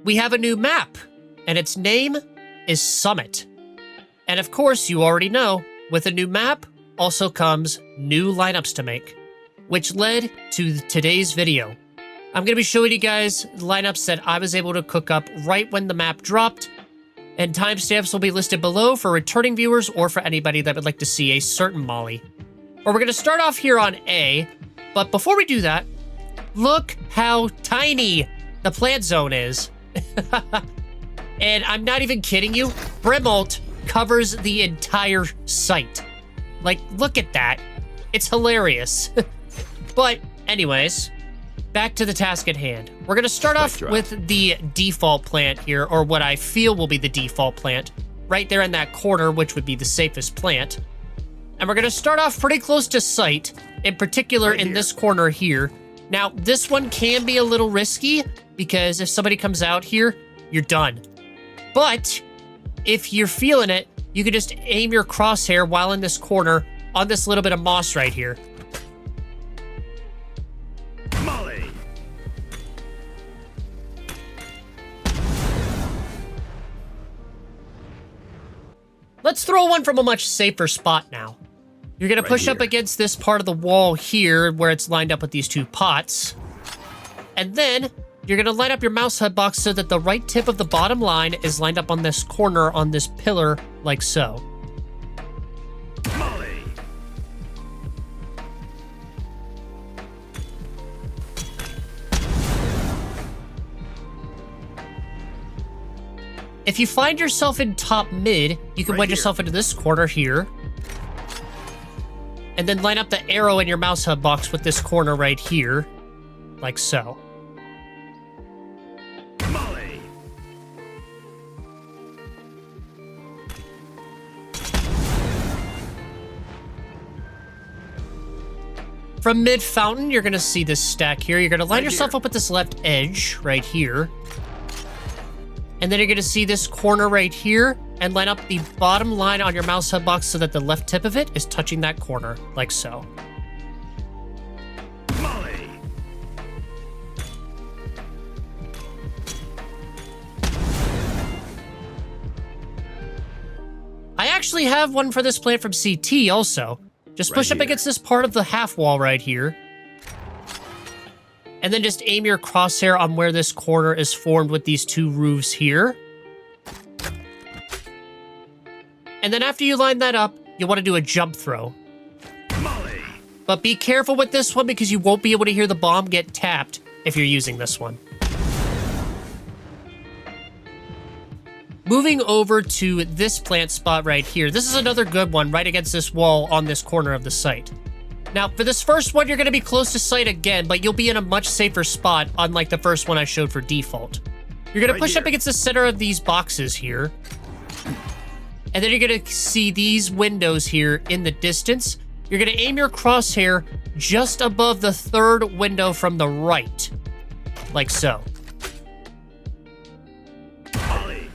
we have a new map, and its name is Summit. And of course, you already know, with a new map also comes new lineups to make, which led to today's video. I'm going to be showing you guys lineups that I was able to cook up right when the map dropped, and timestamps will be listed below for returning viewers or for anybody that would like to see a certain Molly. Or we're going to start off here on A, but before we do that, look how tiny the plant zone is. And I'm not even kidding you, Brimstone covers the entire site. Like, look at that. It's hilarious. But anyways, back to the task at hand. We're going to start off with the default plant here, or what I feel will be the default plant, right there in that corner, which would be the safest plant. And we're going to start off pretty close to site, in particular in this corner here. Now, this one can be a little risky, because if somebody comes out here, you're done. But if you're feeling it, you can just aim your crosshair while in this corner on this little bit of moss right here. Molly. Let's throw one from a much safer spot now. You're going to push up against this part of the wall here where it's lined up with these two pots. And then you're going to line up your mouse HUD box so that the right tip of the bottom line is lined up on this corner on this pillar like so. Molly. If you find yourself in top mid, you can wedge yourself into this corner here. And then line up the arrow in your mouse HUD box with this corner right here, like so. Molly. From mid fountain, you're going to see this stack here. You're going to line yourself up with this left edge right here. And then you're going to see this corner right here and line up the bottom line on your mouse HUD box so that the left tip of it is touching that corner, like so. Molly. I actually have one for this plant from CT also. Just push up against this part of the half wall right here. And then just aim your crosshair on where this corner is formed with these two roofs here. And then after you line that up, you want to do a jump throw. Molly. But be careful with this one because you won't be able to hear the bomb get tapped if you're using this one. Moving over to this plant spot right here. This is another good one right against this wall on this corner of the site. Now, for this first one, you're going to be close to site again, but you'll be in a much safer spot, unlike the first one I showed for default. You're going to push up against the center of these boxes here. And then you're going to see these windows here in the distance. You're going to aim your crosshair just above the third window from the right, like so. Molly.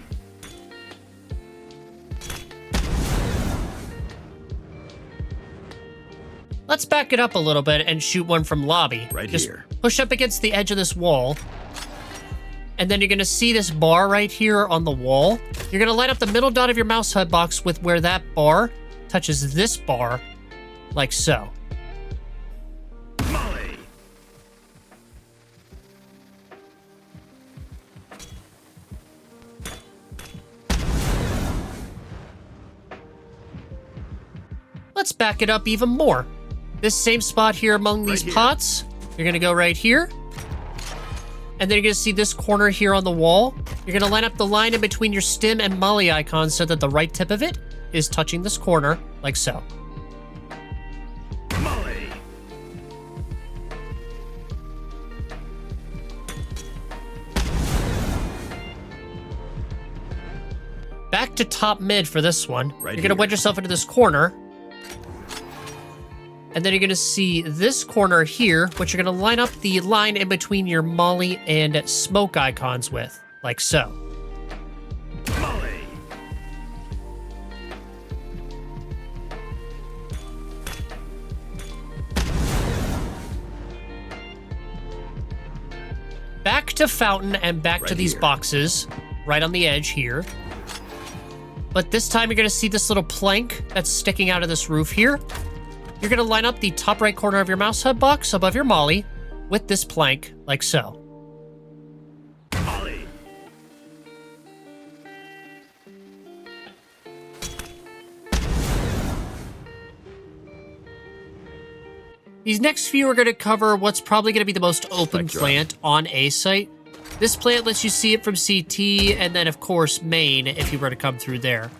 Let's back it up a little bit and shoot one from lobby. Just push up against the edge of this wall. And then you're going to see this bar right here on the wall. You're going to line up the middle dot of your mouse HUD box with where that bar touches this bar, like so. Molly. Let's back it up even more. This same spot here among these pots, you're going to go right here. And then you're going to see this corner here on the wall. You're going to line up the line in between your stim and Molly icons so that the right tip of it is touching this corner, like so. Molly. Back to top mid for this one. You're going to wedge yourself into this corner. And then you're going to see this corner here, which you're going to line up the line in between your Molly and smoke icons with, like so. Molly. Back to Fountain and back Right to these here. boxes, right on the edge here. But this time you're going to see this little plank that's sticking out of this roof here. You're going to line up the top right corner of your mouse hub box above your molly with this plank, like so. Molly. These next few are going to cover what's probably going to be the most open Spike drop. plant on a site. This plant lets you see it from CT, and then, of course, main, if you were to come through there.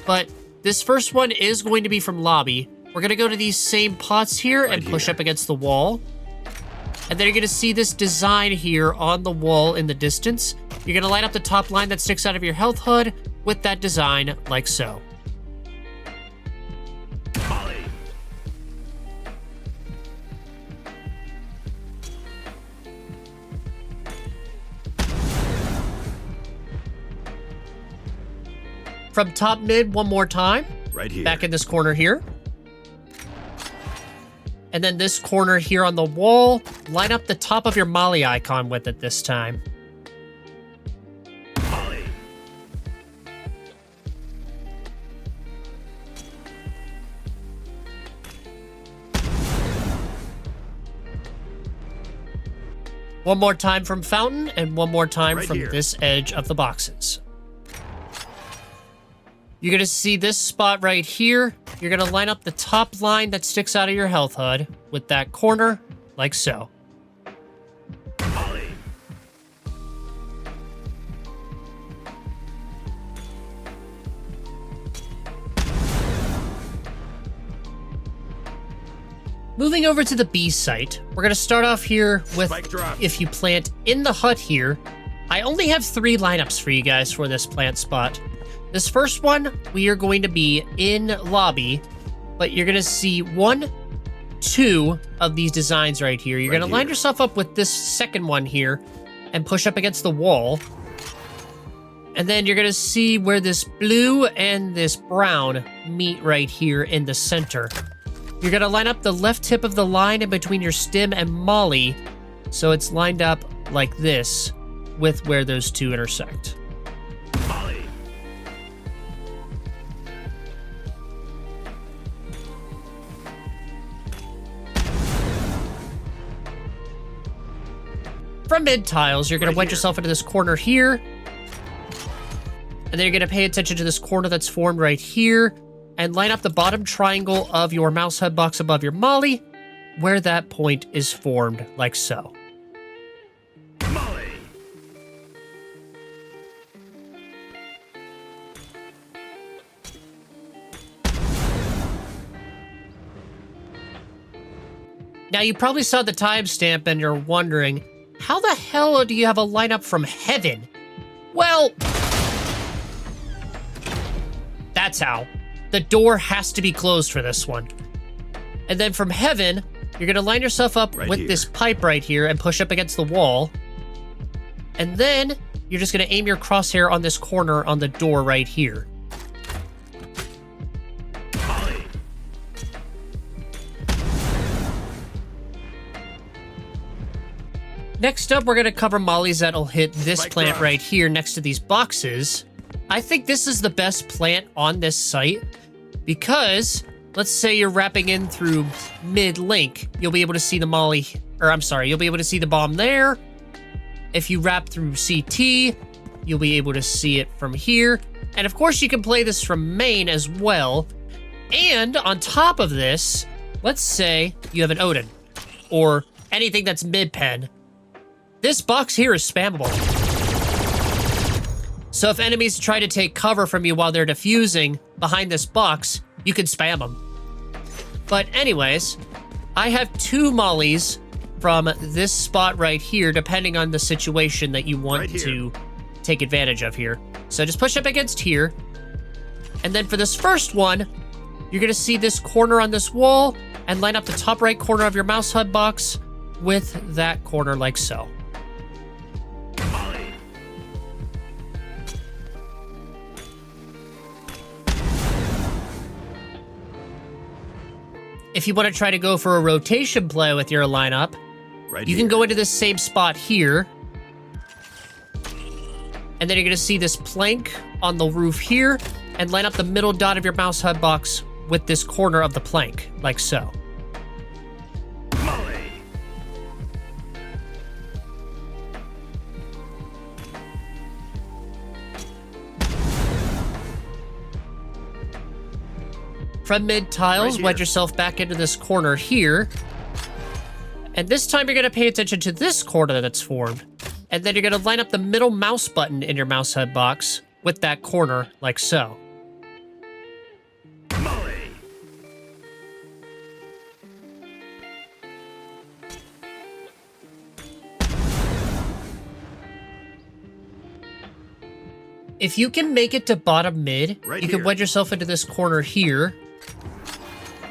But this first one is going to be from lobby. We're going to go to these same pots here and push up against the wall. And then you're going to see this design here on the wall in the distance. You're going to line up the top line that sticks out of your health HUD with that design, like so. Molly. From top mid, one more time. Right here. Back in this corner here. And then this corner here on the wall, line up the top of your molly icon with it this time. Molly. One more time from Fountain, and one more time Right from here. this edge of the boxes. You're going to see this spot right here. You're going to line up the top line that sticks out of your health HUD with that corner, like so. Molly. Moving over to the B site, we're going to start off here with Spike drop. if you plant in the hut here. I only have 3 lineups for you guys for this plant spot. This first one, we are going to be in lobby, but you're going to see 1, 2 of these designs right here. You're Right going to line here. yourself up with this second one here and push up against the wall. And then you're going to see where this blue and this brown meet right here in the center. You're going to line up the left tip of the line in between your stim and molly, so it's lined up like this with where those two intersect. Molly. From mid tiles, you're going Right to wedge here. yourself into this corner here. And then you're going to pay attention to this corner that's formed right here and line up the bottom triangle of your mouse head box above your molly where that point is formed, like so. Molly. Now, you probably saw the timestamp and you're wondering, how the hell do you have a lineup from heaven? Well, that's how. The door has to be closed for this one. And then from heaven, you're going to line yourself up Right with here. this pipe right here and push up against the wall. And then you're just going to aim your crosshair on this corner on the door right here. Molly. Next up, we're going to cover mollies that'll hit this Spike plant drop. right here next to these boxes. I think this is the best plant on this site because let's say you're wrapping in through mid-link. You'll be able to see the molly, or I'm sorry, you'll be able to see the bomb there. If you wrap through CT, you'll be able to see it from here. And of course, you can play this from main as well. And on top of this, let's say you have an Odin or anything that's mid-pen. This box here is spammable. So if enemies try to take cover from you while they're defusing behind this box, you can spam them. But anyways, I have 2 mollies from this spot right here, depending on the situation that you want Right here. to take advantage of here. So just push up against here. And then for this first one, you're going to see this corner on this wall and line up the top right corner of your mouse HUD box with that corner like so. Molly. If you want to try to go for a rotation play with your lineup, Right you here. can go into this same spot here, And then you're going to see this plank on the roof here, and line up the middle dot of your mouse HUD box with this corner of the plank, like so. Molly. From mid tiles, wedge yourself back into this corner here. And this time you're going to pay attention to this corner that's formed. And then you're going to line up the middle mouse button in your mouse HUD box with that corner, like so. Molly. If you can make it to bottom mid, you can wedge yourself into this corner here.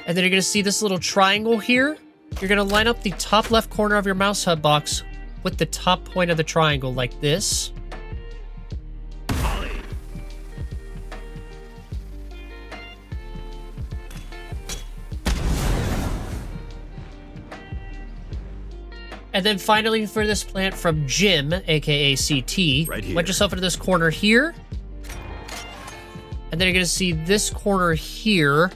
And then you're going to see this little triangle here. You're going to line up the top left corner of your mouse HUD box with the top point of the triangle like this. Molly. And then finally for this plant from Jim, aka CT, Right here. wedge yourself into this corner here. And then you're going to see this corner here,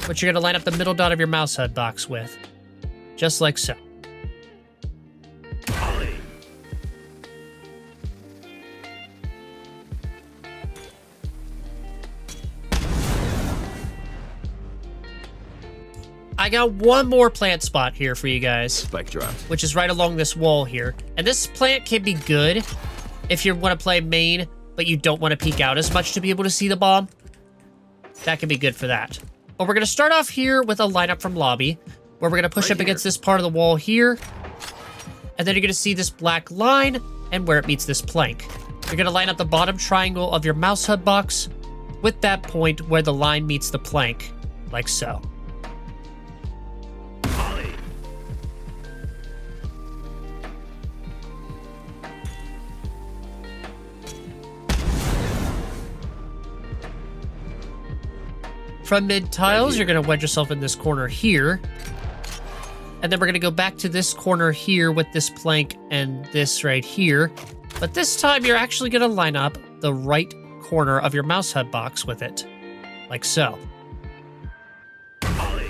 which you're going to line up the middle dot of your mouse HUD box with. Just like so. Molly. I got one more plant spot here for you guys, Spike dropped. which is right along this wall here. And this plant can be good if you want to play main, but you don't want to peek out as much to be able to see the bomb. That can be good for that. But we're going to start off here with a lineup from lobby, where we're going to push up against this part of the wall here. And then you're going to see this black line and where it meets this plank. You're going to line up the bottom triangle of your mouse HUD box with that point where the line meets the plank, like so. Molly. From mid tiles, you're going to wedge yourself in this corner here. And then we're going to go back to this corner here with this plank and this right here. But this time, you're actually going to line up the right corner of your mouse HUD box with it, like so. Molly.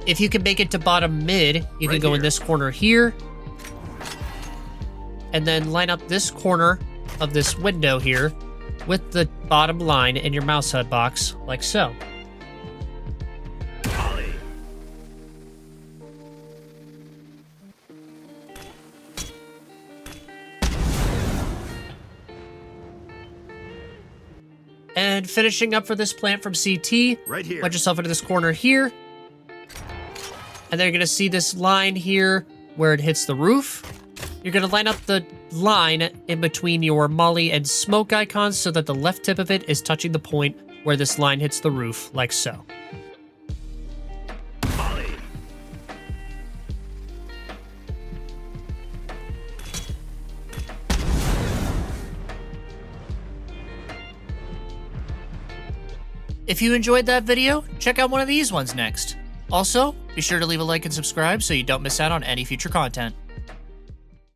If you can make it to bottom mid, you can go in this corner here. And then line up this corner of this window here with the bottom line in your mouse HUD box, like so. Molly. And finishing up for this plant from CT, Right here. wedge yourself into this corner here. And then you're going to see this line here where it hits the roof. You're going to line up the line in between your molly and smoke icons so that the left tip of it is touching the point where this line hits the roof, like so. Molly. If you enjoyed that video, check out one of these ones next. Also, be sure to leave a like and subscribe so you don't miss out on any future content.